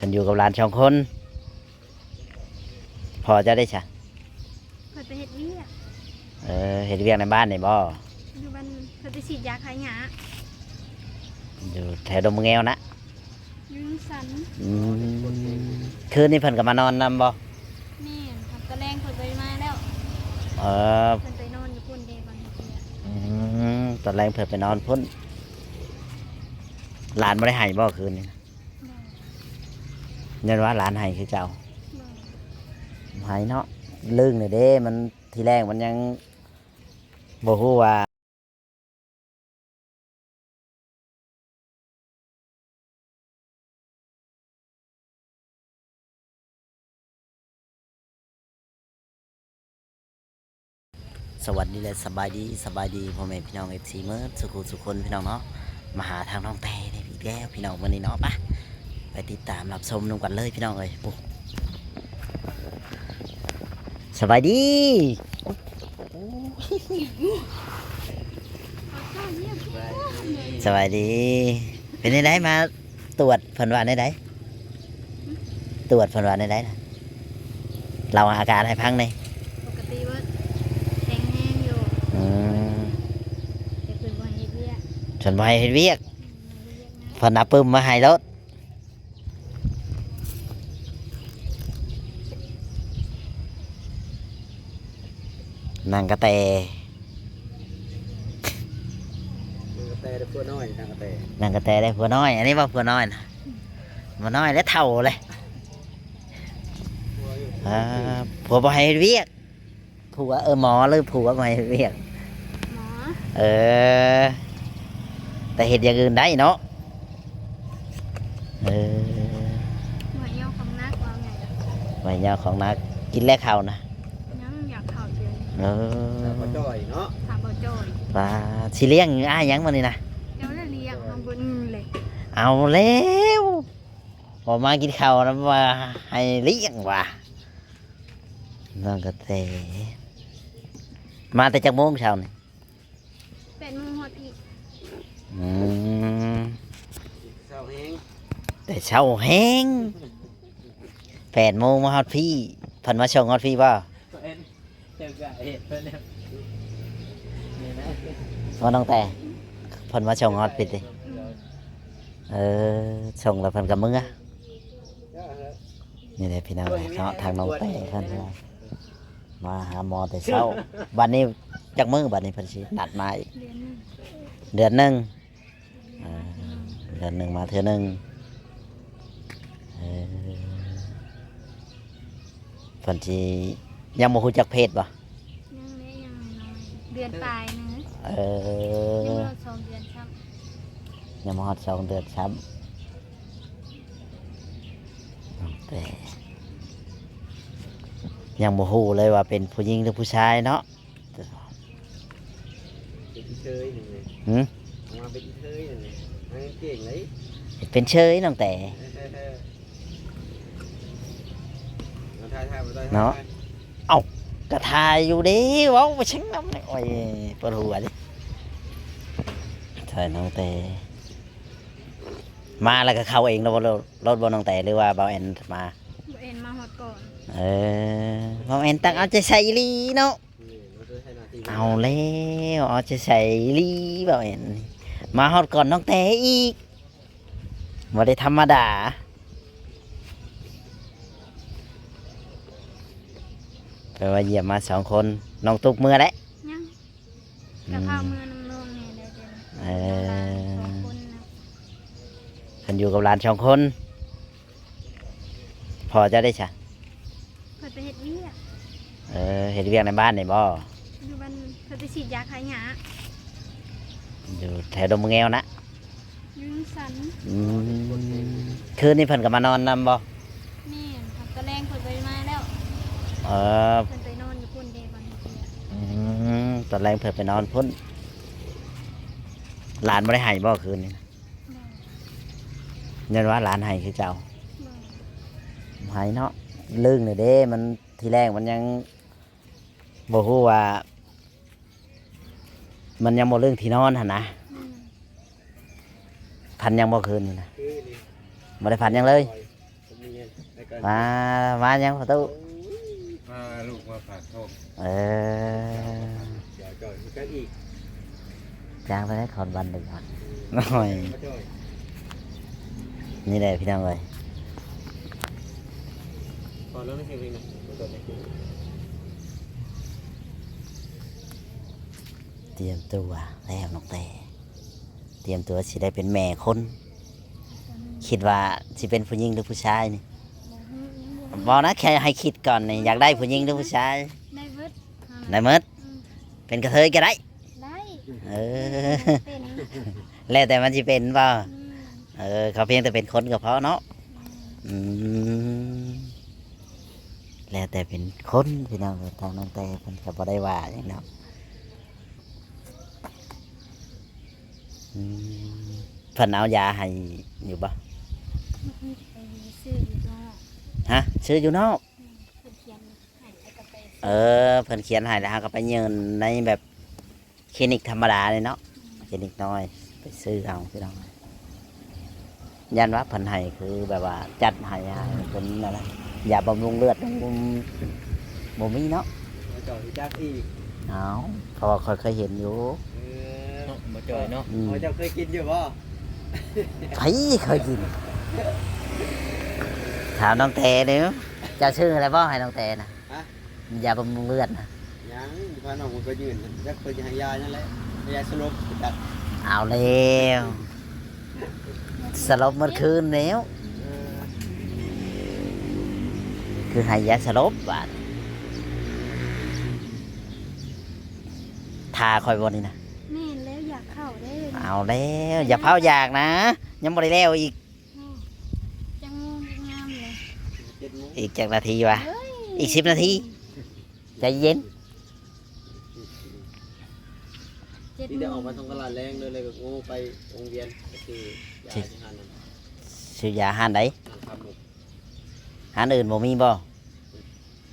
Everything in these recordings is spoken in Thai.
ฉันอยู่กับหลาน2 คนพอจะได้ใช่เพิ่นไปเฮ็ดเวียกเฮ็ดเวียกในบ้านนี่บ่อยู่บ้านเพิ่นไปฉีดยาคลายหญ้าอยู่แถวดงมะแงวนะอยู่สันคืนนี้เพิ่นก็มานอนนำบ่แม่นครับตะแรงเพิ่นไปมาแล้วเออเพิ่นไปนอนอยู่พุ่นเด้บางเทื่อตอนแรกเพิ่นไปนอนพุ่นหลานบ่ได้ให้บ่คืนนี้ยันว่าหลานให้คือเจ้าให้เนาะลึงเลยเด้มันทีแรกมันยังบ่ฮู้ว่าสวัสดีและสบายดีพ่อแม่พี่น้องFCเมื่อสุขคนพี่น้องเนาะมาหาทางน้องแต่ได้อีกแล้วพี่น้องวันนี้เนาะไปติดตามรับชมนำกันเลยพี่น้องเอ้ยสบายดีสบายดีเป็นได้มาตรวจผลวันได้ตรวจผลวันได้นะเราอาการให้พังเลยปกติว่าแข็งแรงอยู่แต่เพิ่นบ่ให้เฮ็ดเวียกส่วนบ่ให้เฮ็ดเวียกเพิ่นเอาปึ้มมาให้รถนั่งกระเตได้ผัวน้อยนางกระแตนั่งกระเตได้ผัวน้อยอันนี้ว่าผัวน้อยนะผัวน้อยแล้วเท่าเลยผัวบ่ให้เฮ็ดเวียกผัวหมอหรือผัวบ่ให้เฮ็ดเวียกหมอแต่เฮ็ดอย่างอื่นได้เนาะหมอยาวของนักว่าไงไว้ยาของนักกินแล้วข้าวนะยังอยากเข้าเดือนบ่จ้อยเนาะถามบ่จ้อย ปลาสิเลี้ยงอ้ายยังมื้อนี้นะเจ้าได้เลี้ยงมันบ่เลย เอาแล้วพอมากินข้าวแล้วมาให้เลี้ยงว่ะน้องกระเตมาแต่จักโมงเช้านี่8 โมงฮอดพี่เช้าแห้งแต่เช้าแห้ง8 โมงมาฮอดพี่เพิ่นมาส่งฮอดพี่บ่ว่าน้องแต่เพิ่นมาส่งฮอดพี่ติส่งแล้วเพิ่นก็มื้อนี่แหละพี่น้องเนาะทางน้องแต่เพิ่นมาหาหมอแต่เช้าวันนี้จักมื้อบัดนี้เพิ่นสินัดมาอีกเดือนหนึ่งมาเทื่อนึงเพิ่นสิยังบ่ฮู้จักเพศบ่ยังน้อยเดือนปลายนึงยังรอ2 เดือนซ้ำยังบ่ฮอด2 เดือนซ้ำแต่ยังบ่ฮู้เลยว่าเป็นผู้หญิงหรือผู้ชายเนาะเป็นเชยหนึ่งเลยมาเป็นเชยหนึ่งเลยเก่งเลยเป็นเชยน้องแต่เนาะเอ้ากระทายอยู่ดิเว้าไปชังน้ำเลยโอ้ยปวดหัวดิใช่น้องแต่มาแล้วก็เข้าเองแล้วรถบนน้องแต่หรือว่าเบาแอนมาบ่เอ็นมาฮอดก่อนเบาแอนตั้งเอาใจใส่ลีเนาะเอาแล้วเอาใจใส่ลีเบาแอนมาฮอดก่อนน้องแต่อีกบ่ได้ธรรมดาแปลว่าเยี่ยมมา2 คนน้องตุ๊กเมื่อแล้วยังกะเพราเมื่อน้องนี่ได้เด้2 คนนะฉันอยู่กับหลาน2 คนพอจะได้ใช่เพิ่นไปเฮ็ดเวียกเฮ็ดเวียกในบ้านนี่บ่อยู่บ้านเพิ่นไปฉีดยาคลายหญ้าอยู่แถวดงมะแงวนะอยู่สันคืนนี้เพิ่นก็มานอนนำบ่แม่นครับตะแรงเพิ่นไปมาแล้วเพิ่นไปนอนอยู่พุ่นเด้บางเทื่อตอนแรกเพิ่นไปนอนพุ่นหลานบ่ได้ให้บ่คืนนี้ยันว่าหลานให้คือเจ้าให้เนาะลึงเลยเด้มันทีแรกมันยังบ่ฮู้ว่ามันยังบ่เรื่องที่นอนหั่นนะพันยังบ่คืนนี่นะบ่ได้พันยังเลย มายังประตู พาลูกมาฝากท้อง เออ เดี๋ยวจ่อยกันอีก จ้างไปได้คอนวันหนึ่งวันหน่อย มาจ่อย นี่แหละพี่น้องเลย ก่อนแล้วไม่ใช่เพลงนะมาจ่อย เตรียมตัวแล้วน้องแต่เตรียมตัวสิได้เป็นแม่คนคิดว่าสิเป็นผู้หญิงหรือผู้ชายนี่บอกนะแค่ให้คิดก่อนนี่อยากได้ผู้หญิงหรือผู้ชาย ได้เบิด ได้หมดเป็นกระเทยก็ได้ ได้ เออ เป็น แล้วแต่มันจะเป็นเปล่า อืม เขาเพียงแต่เป็นคนก็พอเนาะอืมแล้วแต่เป็นคนพี่น้องทางน้องแต่เพิ่นก็บ่ได้ว่าอย่างนั้นอืมเพิ่นเอายาให้อยู่บ่ ไปซื้ออยู่นอก ฮะซื้ออยู่นอก เพิ่นเขียนให้ไอ้กาแฟ เพิ่นเขียนให้แล้วเราก็ไปยืนในแบบคลินิกธรรมดาเลยเนาะคลินิกน้อยไปซื้อเอาพี่น้องยันว่าเพิ่นให้คือแบบว่าจัดให้เป็นอะไรยาบำรุงเลือดบำรุงบ่มีเนาะ มาจ่อยจักอีก เอาเพราะว่าเคยเห็นอยู่ มาจ่อยเนาะ อืม เจ้าเคยกินอยู่ป่ะ ไผเคยกินถามน้องเตเดี๋ยวจะชื่ออะไรบ่ให้น้องเตนะยาบำรุงเลือดนะ ยังพาน้องมันก็ยืนจักเคยจะให้ยานั่นแหละยาสลบจัก เอาแล้วสลบเมื่อคืนแล้วคือให้ยาสลบบาดทาคอยบนนี่นะ แม่นแล้วอยากเข้าได้ เอาแล้วอย่าเผาอยากนะ ยังบ่ได้แล้วอีก จังงามเลย 7 โมง อีกจากนาทีวะ เฮ้ย อีก10 นาทีใจเย็น 7 ที่ได้ออกมาทำตลาดแรงเลยก็โง่ไปโรงเรียนก็คือยาที่หานั่น ซื้อยาหานใด หาทำหมด หานอื่นบ่มีบ่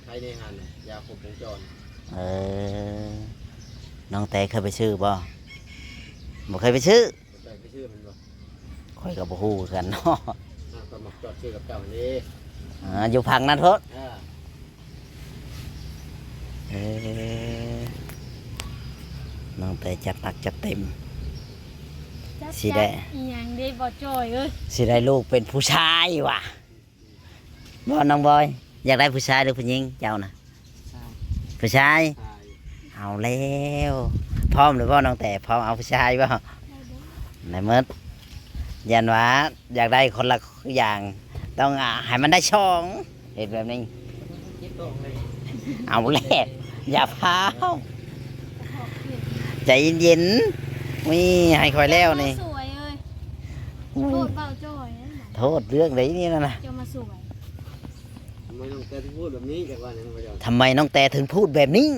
ใช้ในหานยาครบวงจร เออน้องแต่เคยไปซื้อบ่บ่เคยไปซื้อ จ่อยไปชื่อมันบ่ ค่อยก็บ่ฮู้คือกันเนาะ ก็มาจอดชื่อกับเจ้านี่ อยู่พังนั้นโทษ เออน้องแต่จัดหนักจัดเต็ม จัด สิได้ อีหยังได้บ่จ่อยเอ้ย สิได้ลูกเป็นผู้ชายว่ะบ่น้องบอย อยากได้ผู้ชายหรือผู้หญิงเจ้านะผู้ชาย ใช่ เอาแล้วพร้อมหรือบ่น้องแต่พร้อมเอาผู้ชายบ่ ได้เด้อ ในเมื่อยันว่าอยากได้คนละอย่าง ต้องให้มันได้ช่องเห็นแบบนี้ คิดตรงเลย เอาแล้วอย่าพาว ขอบคุณ ใจเย็นๆมีให้คอยแล้วนี่ สวยเอ้ยโทษเปล่าจ่อยนั่นน่ะ โทษเรื่องไหนนี่นะ เจ้ามาสวย ไม่ต้องเกิดที่พูดแบบนี้จากว่าเนี่ยมาจอด ทำไมน้องแต่ถึงพูดแบบนี้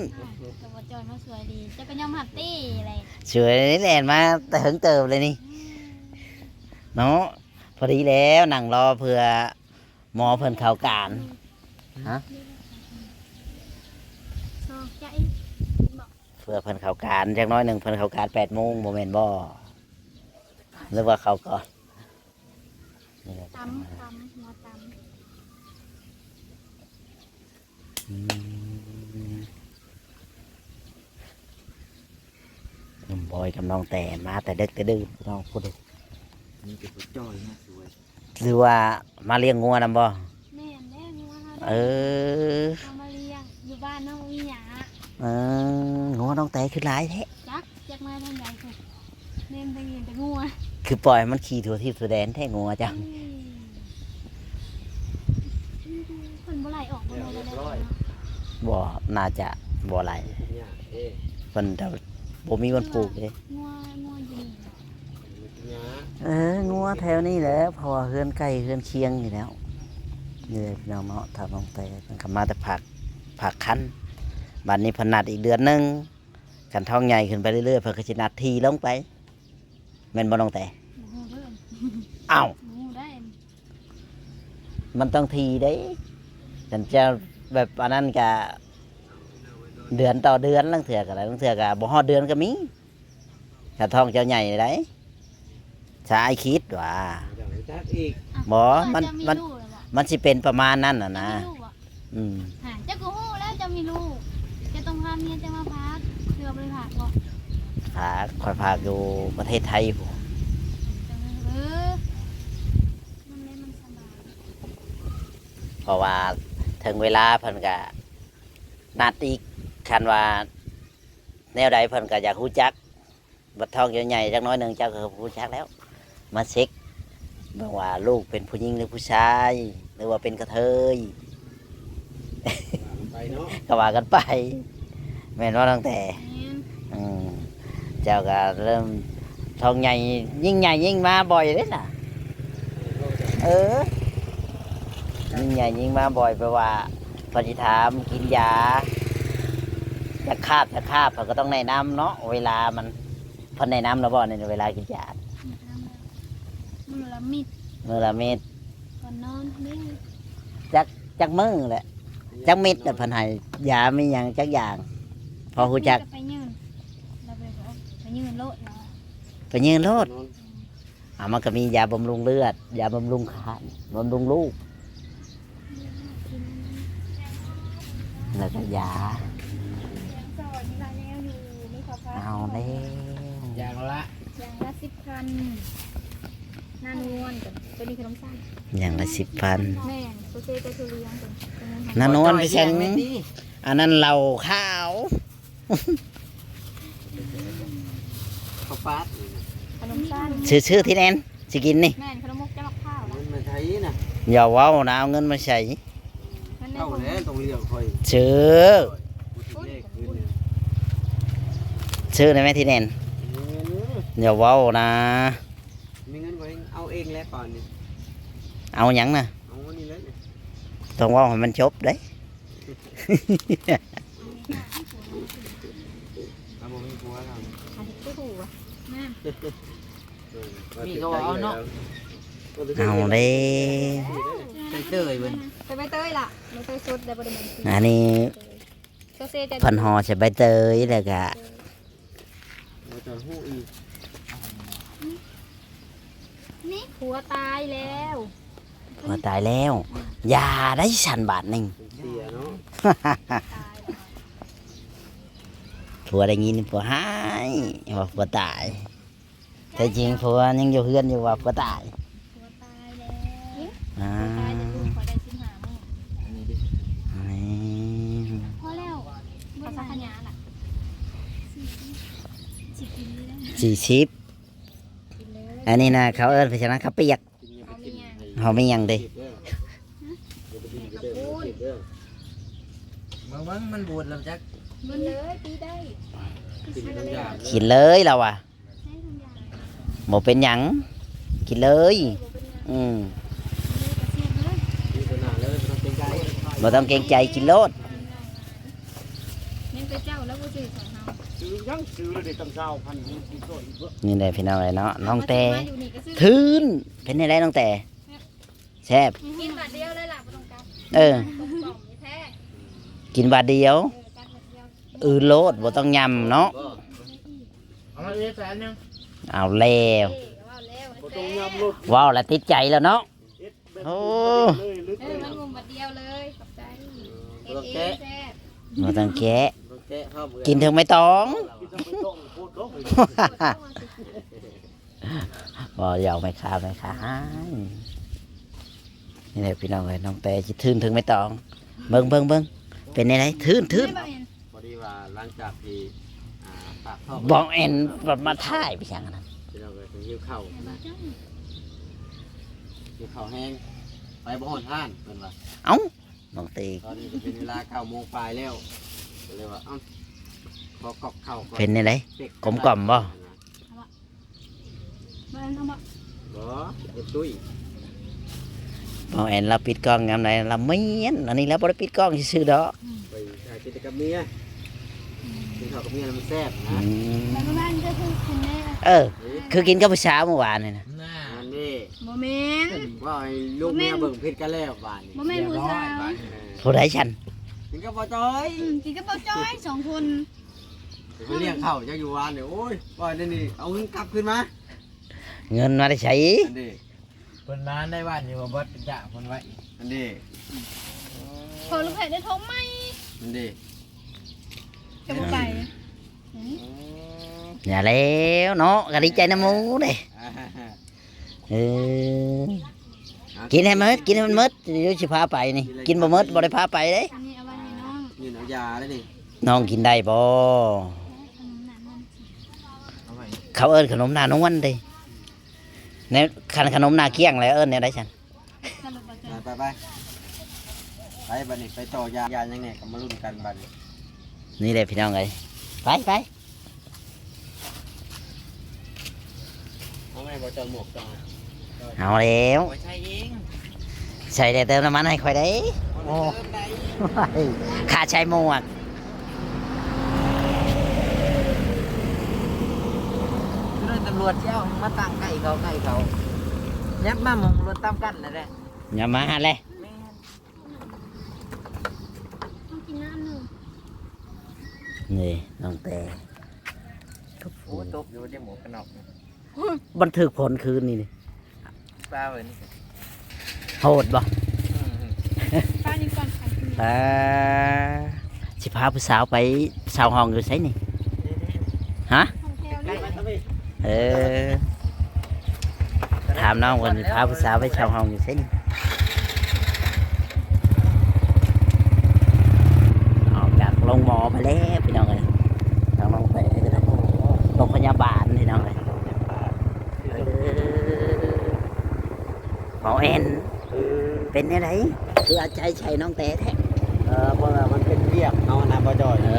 แต่ว่าจ่อยมาสวยดี จะเป็นยอมหัตตี้อะไร สวยแลนมาแต่ถึงเติมเลยนี่เนาะพอดีแล้วนั่งรอเพื่อหมอเพิ่นเข้าการ ฮะ ซอกใจบอก เพื่อเพิ่นเข้าการจักหน้อยหนึ่งเพิ่นเข้าการ8 โมงโมเมนบ่หรือว่าเข้าก่อนนี่แหละ ตำหัวต อืมหนุ่มบอยกับน้องแต่มาแต่เด็กแต่ดื้อน้องพูดดิ นี่เป็นผู้จ้อยนะสวย หรือว่ามาเลี้ยงงัวนำบ่ ำแม่นแน่งัวเขา เออ เอามาเลี้ยงอยู่บ้านน้องอีหยา งัวน้องแต่คือหลายแท้ จักมาทางใดค่ะเล่นไปเรียนแต่งัว คือปล่อยมันขี่ทั่วทิพย์ทั่วแดนแท้งัวจัง คนบ่ไหลออกบ่ไหลบ่ได้ บ่น่าจะบ่ไหล เนี่ยเอ๊ะ เพิ่นจะบ่มีวันปลูกเลย งัวอยู่นี่ เนี่ย งัวแถวนี้แหละเพราะว่าเฮือนใกล้เฮือนเคียงอยู่แล้วนี่เลยพี่น้องเนาะถ้าน้องแต่เพิ่นก็มาแต่ผักคั้นบัดนี้เพิ่นนัดอีกเดือนหนึงกันท้องใหญ่ขึ้นไปเรื่อยๆเพิ่นก็สินัดทีลงไปแม่นบ่น้องแต่ งูเพิ่น อ้าว งูได้ มันต้องทีเด้ฉันจะแบบอันนั้นก็เดือนต่อเดือนลังเถื่อก็ได้ลังเถื่อก็บ่ฮอดเดือนก็มีถ้าท้องเจ้าใหญ่ได้สายคิดว่า จักอีก บ่มัน มันสิเป็นประมาณนั้นน่ะ จะ นะ มีลูกอ่ะ อืม เจ้าก็ฮู้แล้วจะมีลูกจะต้องพาเมียจะมาพักเรือไปพักบ่ พาคอยพาอยู่ประเทศไทยพู้น เออมันเลยมันสบาย เพราะว่าถึงเวลาเพิ่นก็นัดอีกคันว่าแนวใดเพิ่นก็อยากรู้จักบัดทองใหญ่ๆจักหน้อยหนึงเจ้าก็รู้จักแล้ว มาเช็คเบิ่งว่าลูกเป็นผู้หญิงหรือผู้ชาย หรือว่าเป็นกระเทย ไปเนาะ ก็ว่ากันไป แม่นว่าตั้งแต่ แม่น อืมเจ้าก็เริ่มทองใหญ่ยิ่งมาบ่อยเลยน่ะ เออยิ่งใหญ่ยิ่งมาบ่อยแปลว่าปฏิถามกินยาจะคาบเขาก็ต้องแนะนำเนาะเวลามันเพันแนะนำแล้วบ่ในเวลากินยา มือละมิด มื้อละเม็ด ก่อนนอนนี่ จักมื้อแหละจักเม็ดแต่ะเพันให้ยามีหยังจักอย่าง พอฮู้จัก ไปยืนเราไปบอกไปยืนโลดเนาะ ไปยืนโลด นอน มันก็มียาบำรุงเลือด ยาบำรุงขาบำรุงลูก แล้วก็ยา สอนมีลายแล้วอยู่มีขอพัก เอาแล้ว อย่างละ อย่างละ10,000หน้านวลกันตัวนี้ขนมสั้น อย่างละ10,000 แม่นโซเซก็คือเลี้ยงกันเป็นเงินของ นั่นนวลไปเช่นอันนั้นเราข้าว ข้าวปัด ขนมสั้น ชื่อที่แนนสิกินนี่ แม่นขนมมุกจะมักข้าว มั นะ นมาใช้น่ะ อย่าเว้าวนะเอาเงินมาใส่ มันได้ เข้า ผล แล้วตรงเลี้ยงคอย ชื่อ พูดถึงเลขคืนเนี่ย ชื่อได้ไหมที่แนนอย่าเว้าวนะ มีเงินไว้เอาเองแล้วก่อนนี่ เอาหยังนะ เอาอันนี้เลยเนี่ย ต้องเว้าวให้มันจบเด้ เอาบ่มีผัวแล้ว อันนี้ก็ถูกอ่ะแม่ มีก็เอาเนาะ เอาเลย ไปเตยเบิ่น ไปใบเตยล่ะใบเตยสดได้บ่ได้มัน อันนี้ โซเซจะ พันหอใส่ใบเตยแล้วก็ เราจะหู้อีก นี่ผัวตายแล้ว พอตายแล้วยาได้ฉันบาทหนึ่ง เป็นเสียเนาะ ตายแล้ว ผัวได้ยินผัวหายว่าผัวตายแต่จริงผัวยังอยู่เฮือนอยู่ว่าผัวตาย ผัวตายแล้ว อ่า ตายจะลูกขอได้สิบห้ามื้อ อันนี้ดิ พอแล้วภาษาขยะล่ะสิกินเลยนะ 40 กินเลย อันนี้นะเขาเอิ้นภาษาอังกฤษเขาเปียก กินยังไปกิน เขาไม่ยังเด้ เก็บเด้อเดี๋ยวไปกินเก็บเด้อเก็บเด้อ มันบูดแล้วจัก กินเลยปีได้ กินทุกอย่าง กินเลยเราอ่ะ ใช้ทุกอย่าง บ่เป็นหยังกินเลย อืม มีขนาดเลยมันเป็นไก่ บ่ต้องเกรงใจกินโลด แม่งเป็นเจ้าแล้วบ่ซื้อของเฮา ซื้อยังซื้อเลยเด็กตั้ง9,000กินต้นเบิ่ง นี่แหละพี่น้องเลยเนาะน้องแต่ มาอยู่นี่ก็ซื้อ ทืนเป็นไงน้องแต่แซ่บ กินบาทเดียวเลยล่ะบ่ต้องกลับ เออ กลมๆนี่แท้ กินบาทเดียว กัดบาทเดียว อือโลดบ่ต้องยำเนาะ เอามาเรียกแสนนึง เอาแล้ว ว่าแล้ว บ่ แท้ ต้องยำรถ ว้าวแล้วติดใจแล้วเนาะ เอ็ดแบบ โอ้ เลยลึก เอ เล อย มันงุมบาทเดียวเลยขอบใจเอ็ด ต้อง เอ แกะ แซ่บ บ่ต้องแกะ ต้องแกะเข้ามือ กินถึงไม่ต้อง กินทั้งไม่ต้องโคตรต้องเลย บ่ยาวไม่ขาไม่ขานี่แหละพี่น้องเลยน้องแต่สิทืนถึงไม่ต้องเบิ่งเป็นไงทืน ไม่บ่เห็น พอดีว่าหลังจากที่ปากท่อ บอกแอนแบบมาถ่ายไปอย่างนั้น ที่เราไปหิวข้าวนะหิวข้าวแห้งไปบ่ฮอดห้านเพิ่นว่า เอ้าน้องตี ตอนนี้ก็เป็นเวลา9 โมงปลายแล้วก็เลยว่าเอ้าขอกอกข้าวก่อน เป็นไงไร เป็ด กลมกล่อมบ่ บ่เห็นเอามา บ่เฮ็ดตุ้ย บอกแอนเราปิดกล้องงามไหนเราไม่เห็นอันนี้แล้วบ่ได้ปิดกล้องซื่อๆดอก ไปถ่ายกินกับเมียกินข้าวกับเมียแล้วมันแซ่บ อื นะ ม แล้วก็บ้านก็คือคุณแม่ เออ คือกินกับผู้สาวเมื่อวานนี่นะ น่า อันนี้ บ่แม่น ว่าไอ้ลูกเมียเบิ่งเพชรกันแล้วบ้านนี้ บ่แม่นผู้สาว ผู้ใดฉัน กินกับบ่จ้อย กินกับเปาจ้อยสองคน ไปเลี้ยงข้าวจะอยู่วานเนี่ยโอ้ยว่านี่นี่เอาเงินกลับขึ้นมา เงินมาได้ใช้ อันนี้ คนร้านได้บ้านอยู่ว่าบดจ่าคนไว้ เ อันดี พอลูกแพทย์ได้ท้องไหม อันดี จะบ่ไป อย่าแล้วเนาะก็ดีใจน้ำหมูเด้เออกินให้หมดกินให้มันหมดเดี๋ยวสิพาไปนี่กินบ่หมดบ่ได้พาไปเด้ อันนี้เอาไว้ให้น้อง นี่เอายาได้ดิ น้องกินได้บ่ ขนมหนานมัน เอาไว้ เขาเอิ้นขนมหน้านวลเด้ในขนมหน้าเกี้ยงแล้วเอิ้นแนวใดซั่น สรุปว่าจะ ไปบัดนี้ไปต่อยายังไงก็มาลุ้นกันบัดนี้ นี่แหละพี่น้องเอ้ยไป เอาไงบ่จอหมวกจอ เอาแล้ว ไว้ใช้เอง ใส่ได้เติมน้ำมันให้ค่อยได้ โอ้ ค่าใช้หมวก คือตำรวจเจ้ามาตั้งใกล้เขายับมาหมองรถตามกันนั่นแหละ อย่ามาเลย แม่น ต้องกินน้ำหนึ่ง นี่น้องแต่ โอ้ตบอยู่ที่หมวกกันน็อก บันทึกผลคืนนี่ ปลาเว้ยนี่ โหดบ่ ป้านี่ก่อนค่ะกิน อ่าสิพาผู้สาวไปสาวห้องอยู่ไสนี่ฮะ ของแถว ใกล้ นี่ มาครับพี่ เออถามน้องวันสิพาผู้สาวไปสาวห้องอยู่ไสนี่ออกจากโรงหมอไปแล้วพี่น้องเอ้ยทางน้องแต่ก็ได้โรงพยาบาลพี่น้องเอ้ยหมอแอนเป็นอะไรคืออาใจใช่น้องแต่แท้ เพราะว่ามันเป็นเรียกเอานะบ่จอย เอ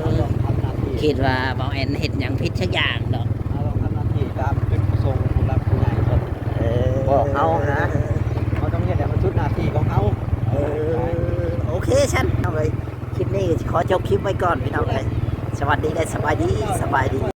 เรา อ ต้องทำหน้าที่ คิดว่าหมอแอนเห็นอย่างผิดสักอย่างดอก เราต้องทำหน้าที่ตามเป็นผู้ทรงผู้รับผู้ใหญ่คน บอกเขานะ เขาต้องเรียกแต่มันชุดหน้าที่ของเขา เออโอเคฉันเอาเลยคลิปนี้ขอจบคลิปไว้ก่อนพี่น้องเลยสวัสดีและสบายดี